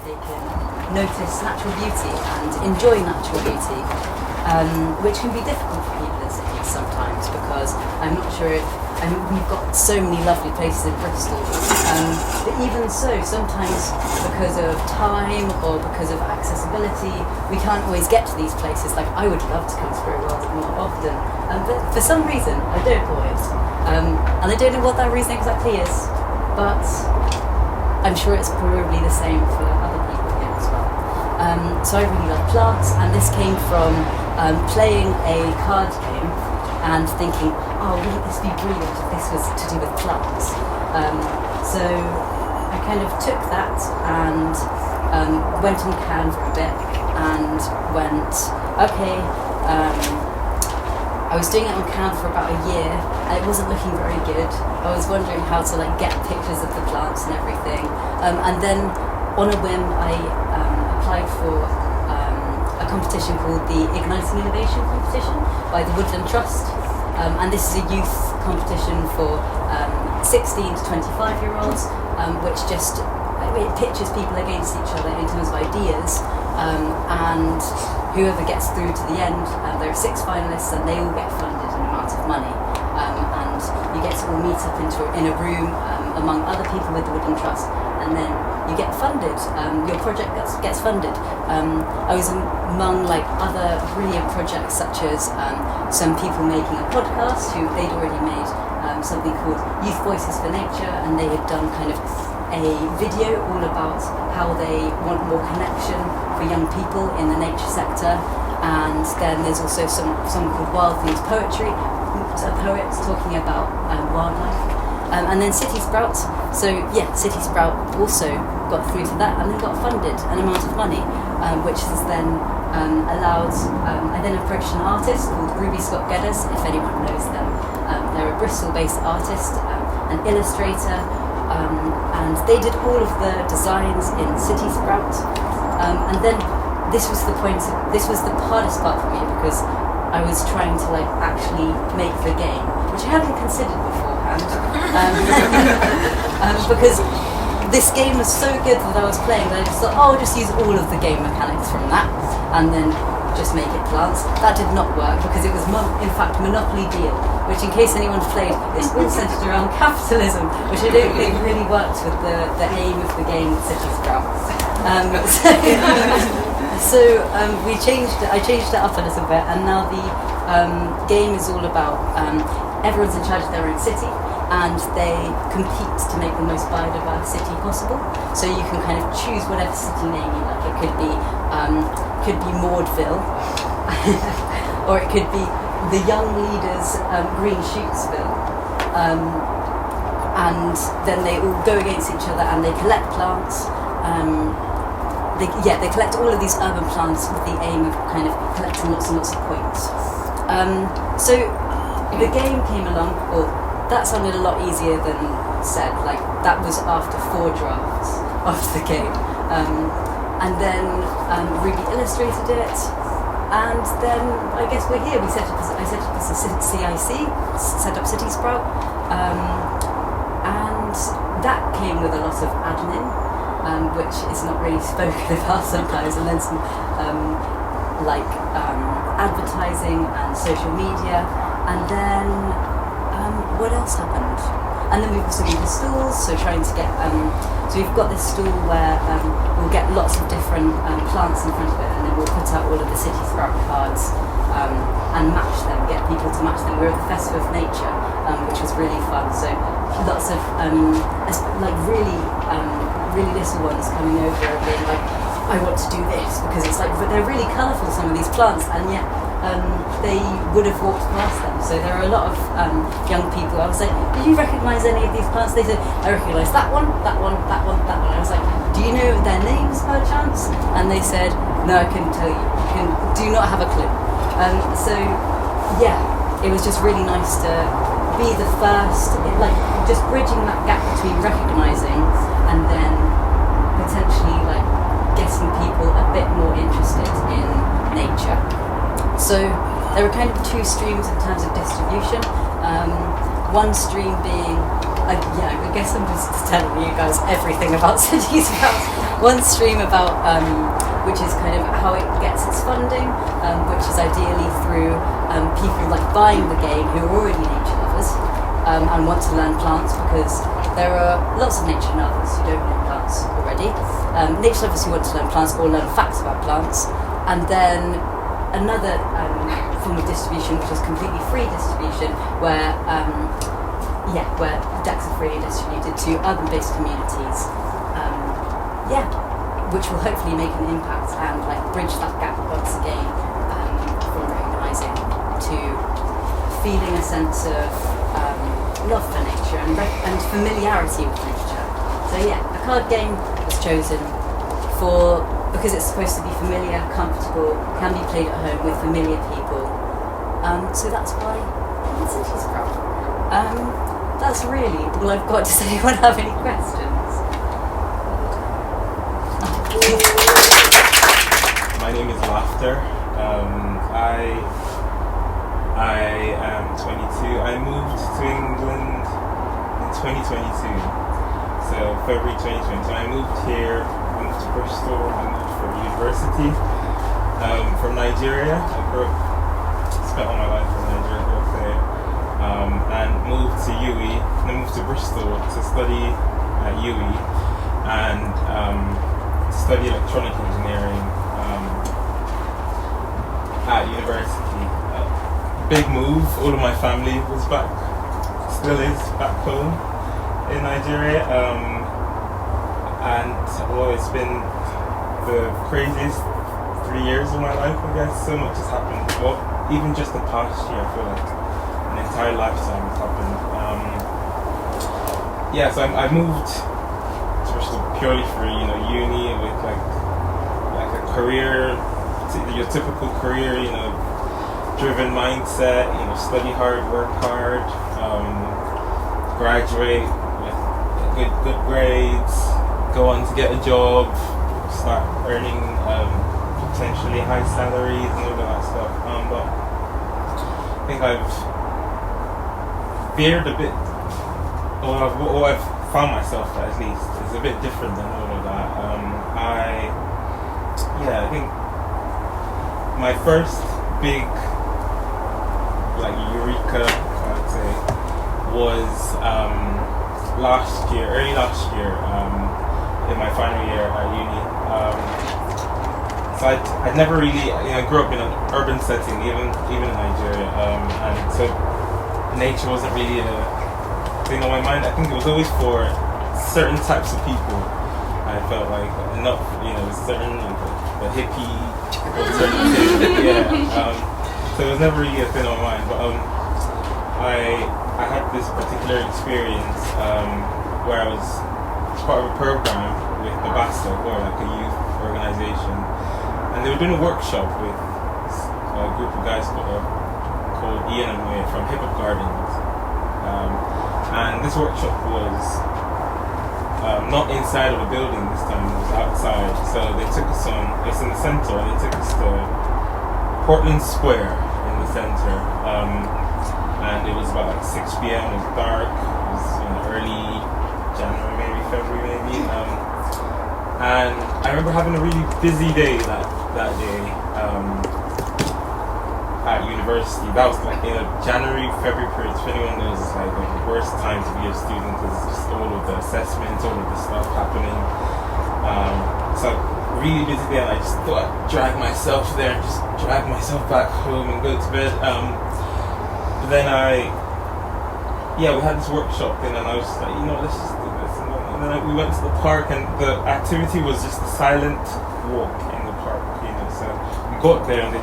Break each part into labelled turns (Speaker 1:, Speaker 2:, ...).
Speaker 1: they can notice natural beauty and enjoy natural beauty, which can be difficult for people in cities sometimes, because I'm not sure if, we've got so many lovely places in Bristol, but even so, sometimes because of time or because of accessibility, we can't always get to these places. Like, I would love to come to Spirit World more often, but for some reason I don't always, and I don't know what that reason exactly is, but I'm sure it's probably the same for other people here as well. So I really love plants, and this came from playing a card game and thinking, oh, wouldn't this be brilliant if this was to do with plants? So I kind of took that and went on Cannes for a bit and went, okay, I was doing it on Cannes for about a year, and it wasn't looking very good. I was wondering how to get pictures of the plants and everything, and then on a whim I applied for a competition called the Igniting Innovation competition by the Woodland Trust, and this is a youth competition for 16 to 25 year olds, which just it pitches people against each other in terms of ideas, and whoever gets through to the end, there are 6 finalists and they all get funded an amount of money, and you get to all meet up in a room among other people with the Woodland Trust, and then you get funded, your project gets funded. I was among other brilliant projects, such as some people making a podcast who they'd already made something called Youth Voices for Nature, and they had done kind of a video all about how they want more connection for young people in the nature sector. And then there's also someone called Wild Things Poetry, who's a poet talking about wildlife. And then City Sprout. So yeah, City Sprout also got through to that and then got funded an amount of money, which has then allowed, I then approached an artist called Ruby Scott Geddes, if anyone knows them. They're a Bristol-based artist, an illustrator, and they did all of the designs in City Sprout. And then this was the hardest part for me, because I was trying to actually make the game, which I hadn't considered beforehand, because this game was so good that I was playing that I just thought, I'll just use all of the game mechanics from that and then just make it plants. That did not work, because it was in fact Monopoly Deal, which, in case anyone's played, is all centred around capitalism, which I don't think really works with the aim of the game at City Sprout. So I changed it up a little bit, and now the game is all about everyone's in charge of their own city, and they compete to make the most biodiverse city possible. So you can kind of choose whatever city name you like. It could be Maudeville, or it could be the Young Leaders Green Shootesville, and then they all go against each other and they collect plants. They collect all of these urban plants with the aim of kind of collecting lots and lots of points. So the game came along. Well, that sounded a lot easier than said. That was after 4 drafts of the game, and then Ruby illustrated it, and then I guess we're here. I set up as a CIC, set up City Sprout, and that came with a lot of admin, which is not really spoken about sometimes, and then some advertising and social media, and then what else happened? And then we've also got the stalls, so trying to get, so we've got this stall where we'll get lots of different plants in front of it, and then we'll put out all of the City Sprout cards and match them, get people to match them. We were at the Festival of Nature, which was really fun, so lots of really little ones coming over and being like, I want to do this, because it's but they're really colourful, some of these plants, and yet they would have walked past them. So there are a lot of young people. I was like, did you recognise any of these plants? They said, I recognise that one, that one, that one, that one. I was like, do you know their names by chance? And they said, no, I couldn't tell you. Do not have a clue. So yeah, it was just really nice to be the first, just bridging that gap between recognising and then potentially getting people a bit more interested in nature. So there were kind of 2 streams in terms of distribution. One stream being, I guess I'm just telling you guys everything about City Sprout. one stream about which is kind of how it gets its funding, which is ideally through people like buying the game who are already nature lovers and want to learn plants, because there are lots of nature lovers who don't know plants already. Nature lovers who want to learn plants or learn facts about plants, and then another form of distribution which is completely free distribution, where decks are freely distributed to urban-based communities. Which will hopefully make an impact and like bridge that gap once again, from recognising to feeling a sense of love for nature and familiarity with nature. So a card game was chosen because it's supposed to be familiar, comfortable, can be played at home with familiar people. So that's why it's a cheese crowd. That's really all I've got to say. Anyone have any questions?
Speaker 2: My name is Laughter. I am 22. I moved to England in 2022. So February 2020. So I moved here. I moved to Bristol. I moved for university. From Nigeria. I spent all my life in Nigeria. Grew up there. And moved to UE. Then moved to Bristol to study at UE. And study electronic engineering at university. Big move. All of my family was back, still is back home in Nigeria, and it's been the craziest 3 years of my life, I guess. So much has happened. Well, even just the past year, I feel like an entire lifetime has happened. So I moved purely for uni with like a career, your typical career, driven mindset, study hard, work hard, graduate with good grades, go on to get a job, start earning potentially high salaries and all of that stuff. But I think I've veered a bit, or I've found myself at least is a bit different than all of that. I think my first big eureka, I would say, was early last year, in my final year at uni. So I'd never really, I grew up in an urban setting, even in Nigeria, and so nature wasn't really a thing on my mind. I think it was always for certain types of people. I felt like not, certain the hippie or certain things. So it was never really a thing on my mind. But I had this particular experience where I was part of a program with the BASA, or like a youth organization, and they were doing a workshop with a group of guys called Ian and Wade from Hip Hop Gardens. And this workshop was not inside of a building this time, it was outside. So they took us it's in the centre, and they took us to Portland Square in the centre. And it was about 6 p.m, it was dark, it was early January, maybe February maybe. And I remember having a really busy day that day. At university. That was like January, February period. If anyone knows, it's like the worst time to be a student because it's just all of the assessments, all of the stuff happening. So really busy day, and I just thought I'd drag myself there and just drag myself back home and go to bed. But then we had this workshop thing, and I was just like, let's just do this. And then we went to the park, and the activity was just a silent walk in the park. So we got there, and they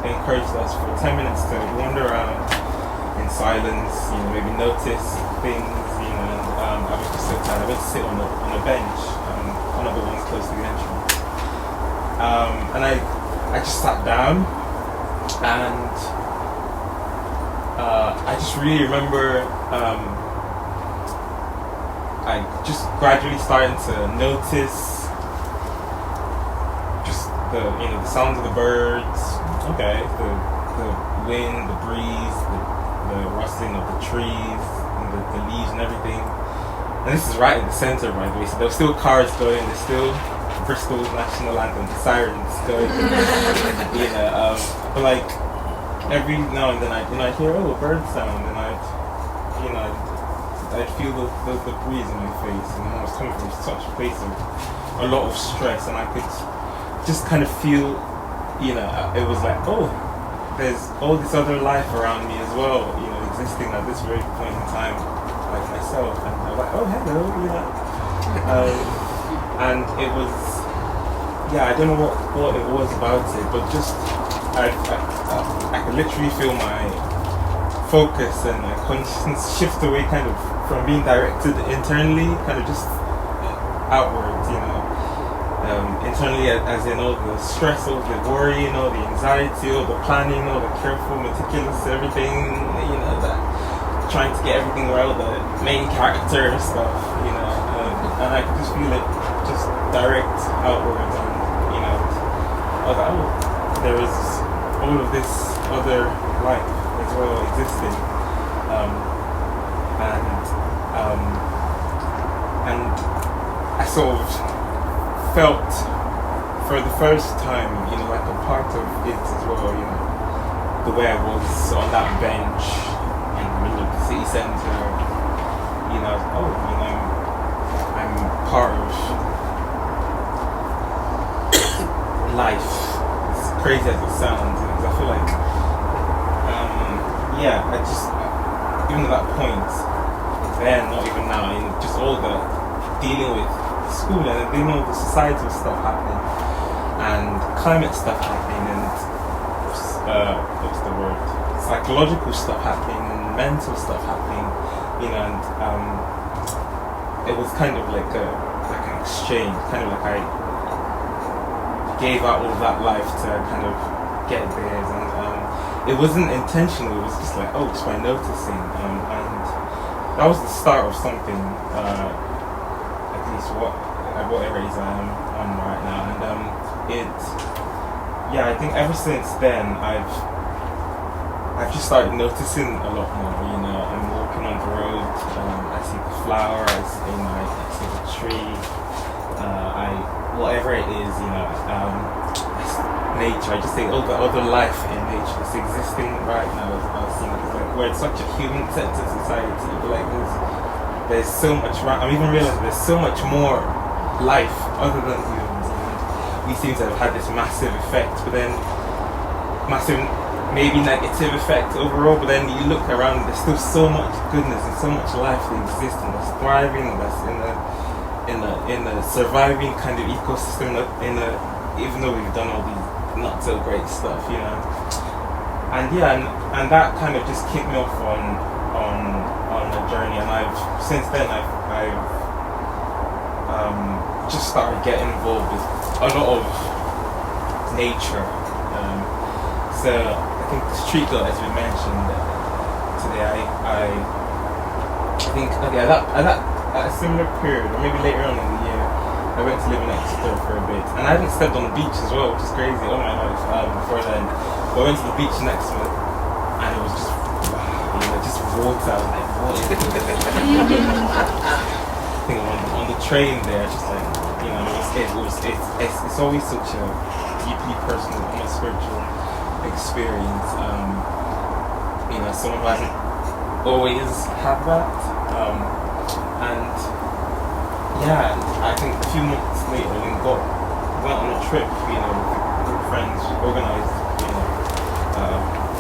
Speaker 2: encouraged us for 10 minutes to wander around in silence, maybe notice things, and I was just so tired. I went to sit on a bench, one of the ones close to the entrance. And I just sat down, and I just really remember I just gradually starting to notice just the sounds of the birds, the wind, the breeze, the rustling of the trees, and the leaves and everything. And this is right in the center, by the way. So there were still cars going. There's still Bristol's national anthem, the sirens going, but like every now and then I'd hear a bird sound, and I'd feel the breeze in my face, and I was coming from such a place of a lot of stress, and I could just kind of feel, it was like, oh, there's all this other life around me as well, existing at this very point in time, like myself, and I was like, oh, hello, and it was, I don't know what it was about it, but just I could literally feel my focus and my consciousness shift away, kind of from being directed internally, kind of just outwards, internally, as in all the stress, all the worry, all the anxiety, all the planning, all the careful, meticulous, everything, that trying to get everything right, all the main character stuff, and I could just feel it just direct outwards, and I was like, oh, there is all of this other life as well existing, and I sort of felt for the first time, like a part of it as well, the way I was on that bench in the middle of the city centre, I'm part of life, as crazy as it sounds, because I feel like, I just, even at that point, then, not even now, just all the dealing with school and the societal stuff happening, and climate stuff happening, and what's the word? Psychological stuff happening, and mental stuff happening, and it was kind of like an exchange, kind of like I gave out all of that life to kind of get theirs, and it wasn't intentional. It was just like, just by noticing, and that was the start of something. At least whatever it is I'm on right now, and I think ever since then I've just started noticing a lot more. I'm walking on the road, I see the flower, I see the tree, whatever it is, nature. I just think all the other life in nature that's existing right now. We're in such a human-centered society, but there's so much. I'm even realizing there's so much more life other than humans. We seem to have had this massive effect, but then massive, maybe negative effect overall. But then you look around, there's still so much goodness and so much life that exists and that's thriving, that's in a surviving kind of ecosystem. Even though we've done all these not so great stuff, and that kind of just kicked me off on a journey, and since then I've just started getting involved with a lot of nature. So I think street goat, as we mentioned today, I think at a similar period, or maybe later on in the year, I went to live in Exeter for a bit, and I hadn't stepped on the beach as well, which is crazy, all my life before then. But I went to the beach next to it, and it was just, just water. I was like, what is it? I think on the train there, just like, it's always such a deeply personal, almost spiritual experience. Someone who hasn't always had that, and I think a few months later we went on a trip, with a group of friends organised,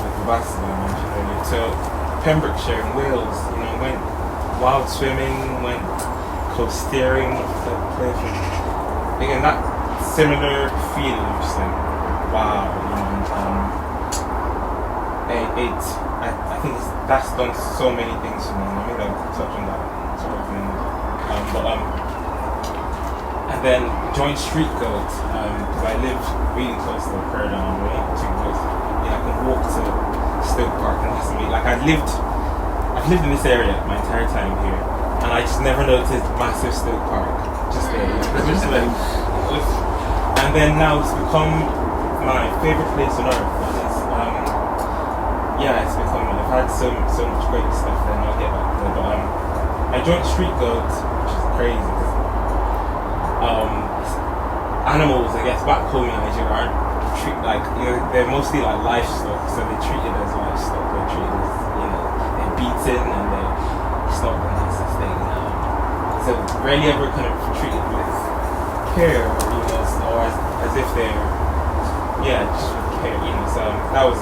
Speaker 2: with the bus that I mentioned earlier, to Pembrokeshire in Wales. Went wild swimming, went coasteering off the cliff, and again that similar feeling of just like, wow, I think that's done so many things for me. Maybe I'll touch on that sort of thing. And then joined Street Goat, because I live really close to the Paradigm, I can walk to Stoke Park, and that's amazing. I've lived in this area my entire time here, and I just never noticed massive Stoke Park just there. And then now it's become my favorite place on earth. It's become. I've had so much great stuff there, and I'll get back there. But I joined Street Goat, which is crazy. animals, I guess, back home in Nigeria aren't they're mostly like livestock, so they're treated as livestock. They're treated as, they're beaten and they're stopped and that sort of thing. So rarely ever kind of treated with care, or as if they're, just with care, So that was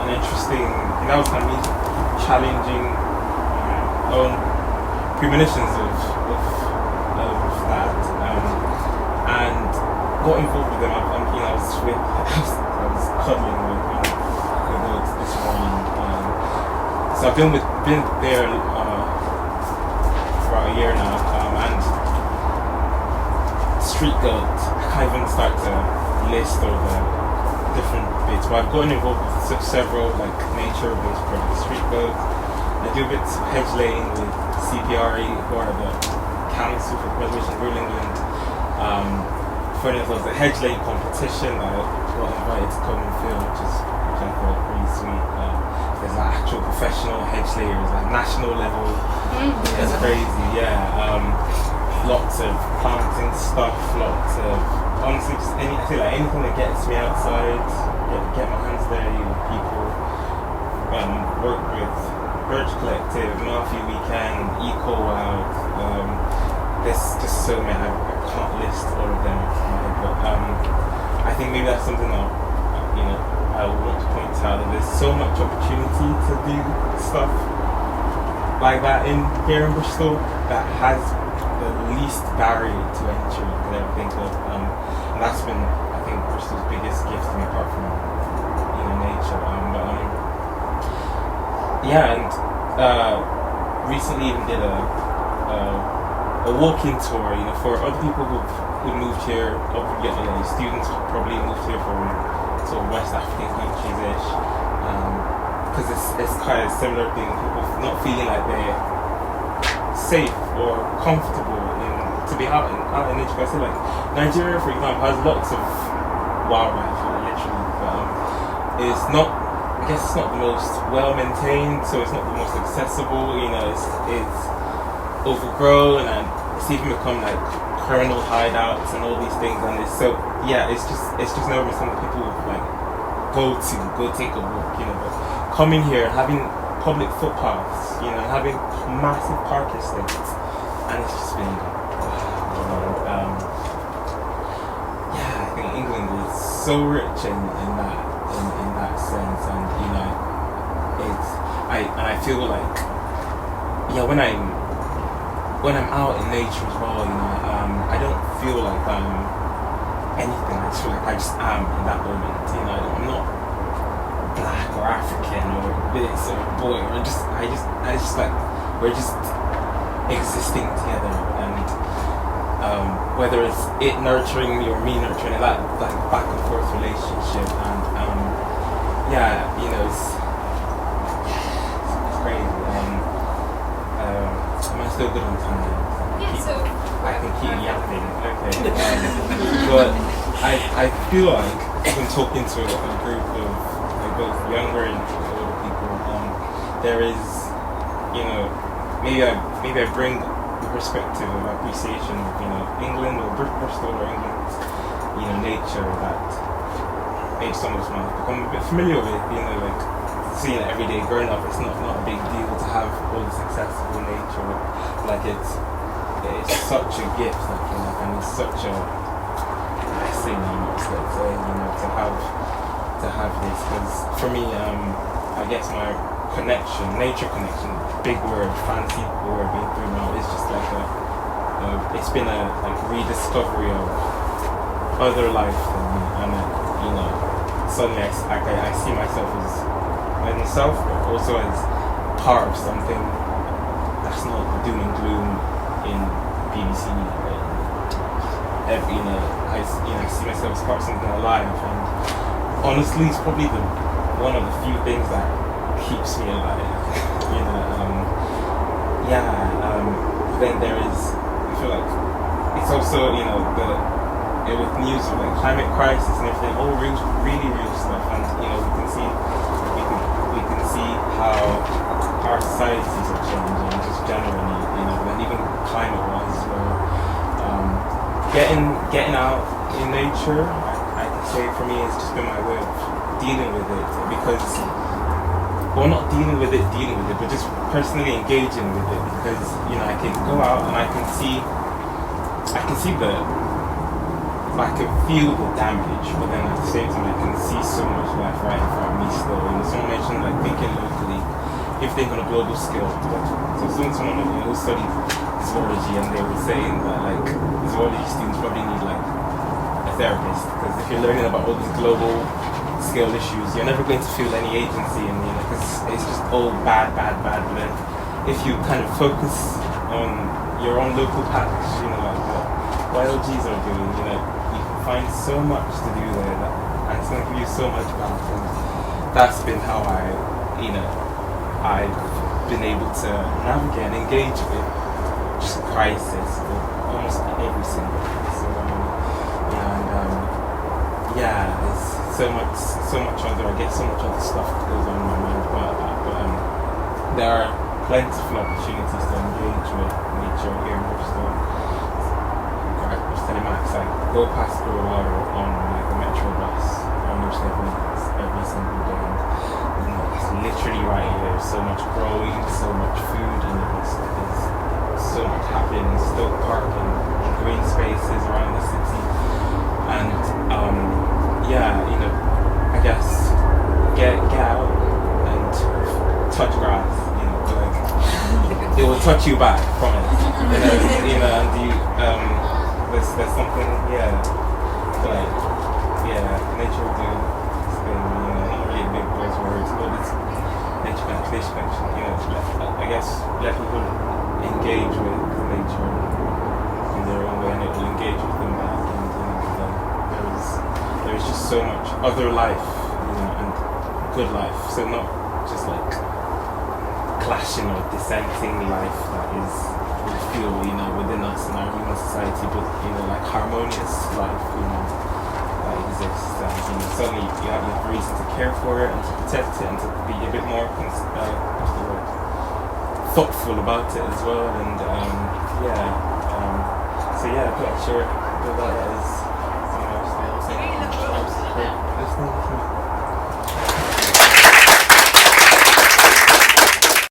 Speaker 2: an interesting, that was kind of me challenging my own premonitions of that, and got involved with them. I was cuddling with the goats this morning. So I've been there for about a year now, and street goats. I can't even start to list all the different bits, but I've gotten involved with several nature-based projects. Street goats. I do bits of hedge laying with CPRE, who are the Council for Preservation of Rural England. For instance, there was a hedge laying competition that I got invited to come and film, which I thought pretty sweet. There's actual professional hedge layers at national level. It's crazy, lots of planting stuff, lots of honestly just I feel like anything that gets me outside, get my hands dirty with people. Work with Birch Collective, Murphy Weekend, Eco Wild. There's just so many. I can't list all of them, but I think maybe that's something that I want to point out, that there's so much opportunity to do stuff like that here in Bristol that has the least barrier to entry I could ever think of, and that's been, I think, Bristol's biggest gift to me, apart from nature. Recently even did a walking tour, for other people who moved here, students who probably moved here from sort of West African countries-ish, because it's kind of a similar thing, people not feeling like they're safe or comfortable to be out in nature. I feel like Nigeria, for example, has lots of wildlife, literally, but it's not the most well-maintained, so it's not the most accessible, it's overgrown, and it's even become criminal hideouts and all these things, and it's just never been something people would go take a walk, but coming here, having public footpaths, having massive park estates, and it's just been I think England is so rich in that sense, and I feel like when I'm out in nature as well, I don't feel like I'm anything. I just feel like I just am in that moment. I'm not black or African or this or boy, or I just like we're just existing together, and whether it's it nurturing me or me nurturing it, that back and forth relationship, and it's crazy. Am I still good on time? I can keep yapping. Okay. But I feel like when talking to a group of both younger and older people, there is, maybe I bring the perspective of appreciation of England or Bristol or England's nature that maybe some of us might become a bit familiar with. Seeing it every day growing up, it's not a big deal to have all this accessible nature. It's such a gift, and it's such a blessing, to have this. Because for me, I guess my nature connection, big word, fancy word being thrown out, is just it's been a rediscovery of other life than me, and suddenly I see myself as myself, but also as part of something that's not doom and gloom in BBC. I see myself as part of something alive, and honestly, it's probably one of the few things that keeps me alive. Then there is, I feel like it's also with news of climate crisis and everything, all really real stuff, and we can see how our societies are changing just generally, and even climate wise as well. Getting out in nature, I can say for me it's just been my way of dealing with it, because, well, not dealing with it, but just personally engaging with it, because, you know, I can go out and I can see the, I can feel the damage, but then at the same time I can see so much life right in front of me still. And someone mentioned like thinking locally, if think on a global scale. So someone who studied zoology, and they were saying that like zoology students probably need like a therapist, because if you're learning about all these global scale issues, you're never going to feel any agency, and you know, because it's just all bad. But then if you kind of focus on your own local patch, you know, like what YLGs are doing, you know, you can find so much to do there, and it's going to give you so much back. And that's been how I've been able to navigate and engage with just crisis with almost every single day. So it's so much other, I get so much other stuff that goes on in my mind about that, but there are plentiful opportunities to engage with nature here in Bristol. I was telling Max, I go past Water on like the metro bus almost every single day, and you know, it's literally right here. There's so much growing, so much food, and there's so much happening in Stoke Park and green spaces around the city. And you know, I guess get out and touch grass, you know, like it will touch you back from it. You know, and there's something, nature will do this thing, you know, not really big buzzwords, but it's nature connection, you know, I guess let people engage with nature in their own way, and it will engage with them back, and you know, there's just so much other life, you know, and good life, so not just like clashing or dissenting life that is, we feel, you know, within us in our human society, but you know, like harmonious life, you know, that exists, and you know, suddenly you have reason to care for it and to protect it and to be a bit more thoughtful about it as well. And I'm not sure that is, you know, listening.